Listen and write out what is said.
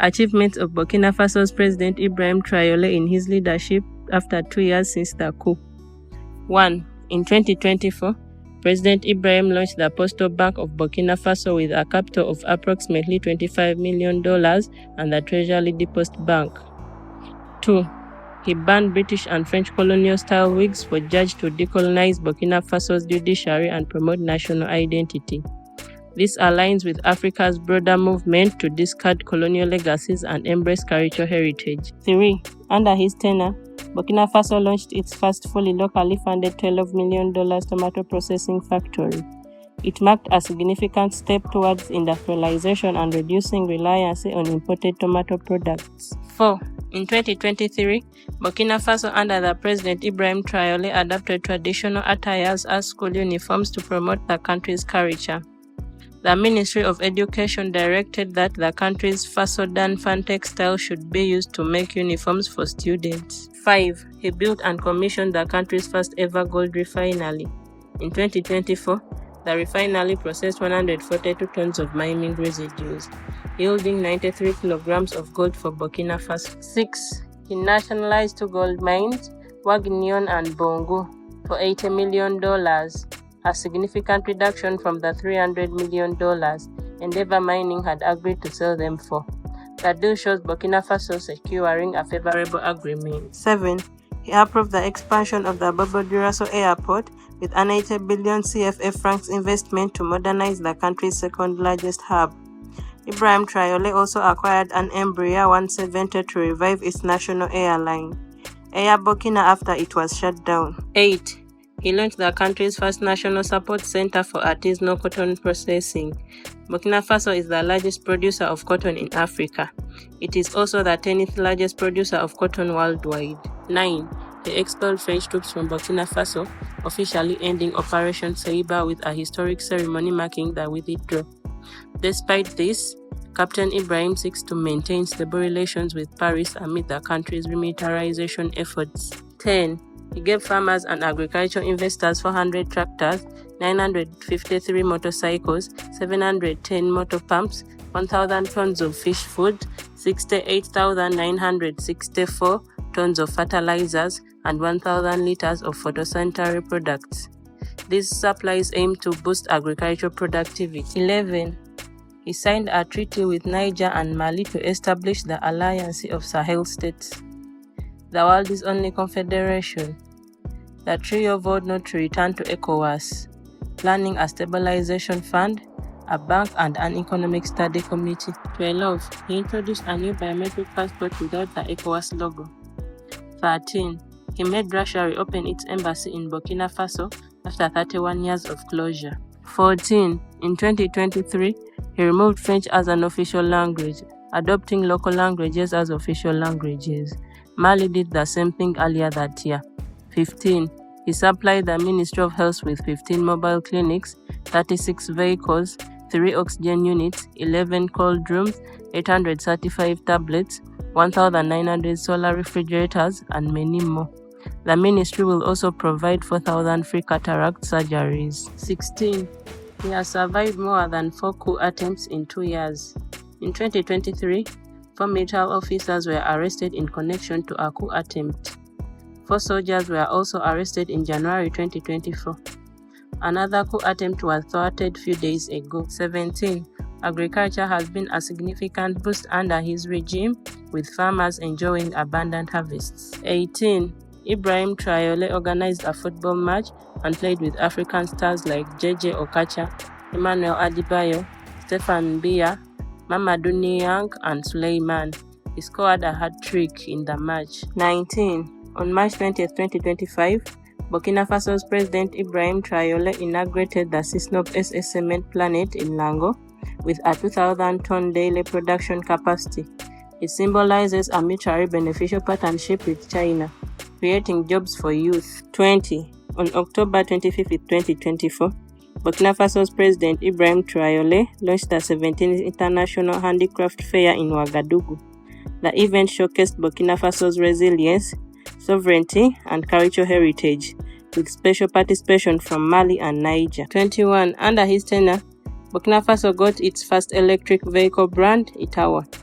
Achievements of Burkina Faso's President Ibrahim Traoré in his leadership after 2 years since the coup. 1. In 2024, President Ibrahim launched the Postal Bank of Burkina Faso with a capital of approximately $25 million and the Treasury Deposit Bank. 2. He banned British and French colonial-style wigs for judges to decolonize Burkina Faso's judiciary and promote national identity. This aligns with Africa's broader movement to discard colonial legacies and embrace cultural heritage. 3. Under his tenure, Burkina Faso launched its first fully locally funded $12 million tomato processing factory. It marked a significant step towards industrialization and reducing reliance on imported tomato products. 4. In 2023, Burkina Faso under the President Ibrahim Traoré adopted traditional attires as school uniforms to promote the country's culture. The Ministry of Education directed that the country's Faso-Dan fan textile should be used to make uniforms for students. 5. He built and commissioned the country's first ever gold refinery. In 2024, the refinery processed 142 tons of mining residues, yielding 93 kilograms of gold for Burkina Faso. 6. He nationalized 2 gold mines, Wagnion and Bongo, for $80 million. A significant reduction from the $300 million Endeavour Mining had agreed to sell them for. The deal shows Burkina Faso securing a favorable agreement. 7. He approved the expansion of the Bobo Dioulasso Airport with an 80 billion CFA francs investment to modernize the country's second-largest hub. Ibrahim Traoré also acquired an Embraer 170 to revive its national airline, Air Burkina, after it was shut down. 8. He launched the country's first national support center for artisanal cotton processing. Burkina Faso is the largest producer of cotton in Africa. It is also the 10th largest producer of cotton worldwide. 9. He expelled French troops from Burkina Faso, officially ending Operation Saiba with a historic ceremony marking the withdrawal. Despite this, Captain Ibrahim seeks to maintain stable relations with Paris amid the country's remilitarization efforts. 10. He gave farmers and agricultural investors 400 tractors, 953 motorcycles, 710 motor pumps, 1,000 tons of fish food, 68,964 tons of fertilizers, and 1,000 liters of phytosanitary products. These supplies aim to boost agricultural productivity. 11. He signed a treaty with Niger and Mali to establish the Alliance of Sahel States, the world's only confederation. The trio vowed not to return to ECOWAS, planning a stabilization fund, a bank, and an economic study committee. 12. He introduced a new biometric passport without the ECOWAS logo. 13. He made Russia reopen its embassy in Burkina Faso after 31 years of closure. 14. In 2023, he removed French as an official language, adopting local languages as official languages. Mali did the same thing earlier that year. 15. He supplied the Ministry of Health with 15 mobile clinics, 36 vehicles, 3 oxygen units, 11 cold rooms, 835 tablets, 1,900 solar refrigerators, and many more. The ministry will also provide 4,000 free cataract surgeries. 16. He has survived more than 4 coup attempts in 2 years. In 2023, 4 military officers were arrested in connection to a coup attempt. 4 soldiers were also arrested in January 2024. Another coup attempt was thwarted a few days ago. 17. Agriculture has been a significant boost under his regime, with farmers enjoying abundant harvests. 18. Ibrahim Traoré organized a football match and played with African stars like JJ Okocha, Emmanuel Adebayo, Stephen Biya, Mamadou Niang, and Suleiman. He scored a hat-trick in the match. 19. On March 20, 2025, Burkina Faso's President Ibrahim Traoré inaugurated the Sisnop SS cement plant in Lango with a 2,000-ton daily production capacity. It symbolizes a mutually beneficial partnership with China, creating jobs for youth. 20. On October 25, 2024, Burkina Faso's President Ibrahim Traoré launched the 17th International Handicraft Fair in Ouagadougou. The event showcased Burkina Faso's resilience, sovereignty, and cultural heritage, with special participation from Mali and Niger. 21. Under his tenure, Burkina Faso got its first electric vehicle brand, Itawa.